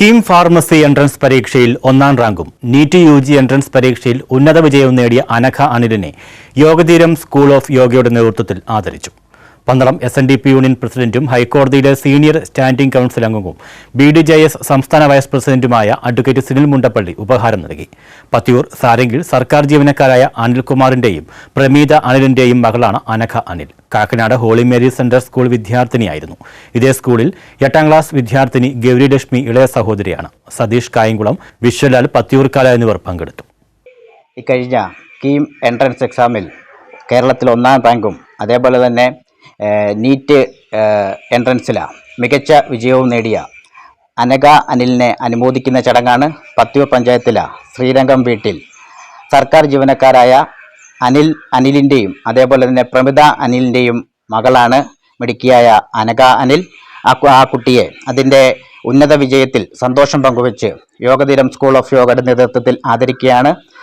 KEAM pharmacy entrance പരീക്ഷയിൽ ഒന്നാം റാങ്കും നീറ്റ് യുജി എൻട്രൻസ് പരീക്ഷയിൽ ഉന്നത വിജയവും നേടിയ അനഘ അനിലിനെ യോഗതീരം സ്കൂൾ ഓഫ് യോഗയുടെ നേതൃത്വത്തിൽ ആദരിച്ചു. പന്തളം SNDP യൂണിയൻ പ്രസിഡന്റും ഹൈക്കോടതിയിലെ സീനിയർ സ്റ്റാൻഡിംഗ് കൌൺസിൽ അംഗവും BDJS സംസ്ഥാന വൈസ് പ്രസിഡന്റുമായ അഡ്വക്കേറ്റ് സുനിൽ മുണ്ടപ്പള്ളി ഉപഹാരം നൽകി. പത്തിയൂർ സാരംഗിൽ സർക്കാർ ജീവനക്കാരായ അനിൽകുമാറിന്റെയും പ്രമീത അനിലിന്റെയും മകളാണ് Anagha Anil. Kakkanad Holy Mary Centre school വിദ്യാർത്ഥിനിയായിരുന്നു. ഇതേ സ്കൂളിൽ 8ാം ക്ലാസ് വിദ്യാർത്ഥിനി ഗൗരി ലക്ഷ്മി ഇളയ സഹോദരിയാണ്. സതീഷ് കായംകുളം, വിശ്വലാൽ പത്തിയൂർക്കാല എന്നിവർ പങ്കെടുത്തു. ഇക്കഴിഞ്ഞ കീം എൻട്രൻസ് എക്സാമിൽ കേരളത്തിൽ ഒന്നാം റാങ്കും അതേപോലെ തന്നെ നീറ്റ് എൻട്രൻസിൽ മികച്ച വിജയവും നേടിയ അനഘ അനിലിനെ അനുമോദിക്കുന്ന ചടങ്ങാണ് പത്തിയൂർ പഞ്ചായത്തിലെ ശ്രീരംഗം വീട്ടിൽ സർക്കാർ ജീവനക്കാരായ അനിലിൻ്റെയും അതേപോലെ തന്നെ പ്രമിത അനിലിൻ്റെയും മകളാണ് മിടുക്കിയായ അനഘ അനിൽ. ആ കുട്ടിയെ അതിൻ്റെ ഉന്നത വിജയത്തിൽ സന്തോഷം പങ്കുവച്ച് യോഗതീരം സ്കൂൾ ഓഫ് യോഗയുടെ നേതൃത്വത്തിൽ ആദരിക്കുകയാണ്.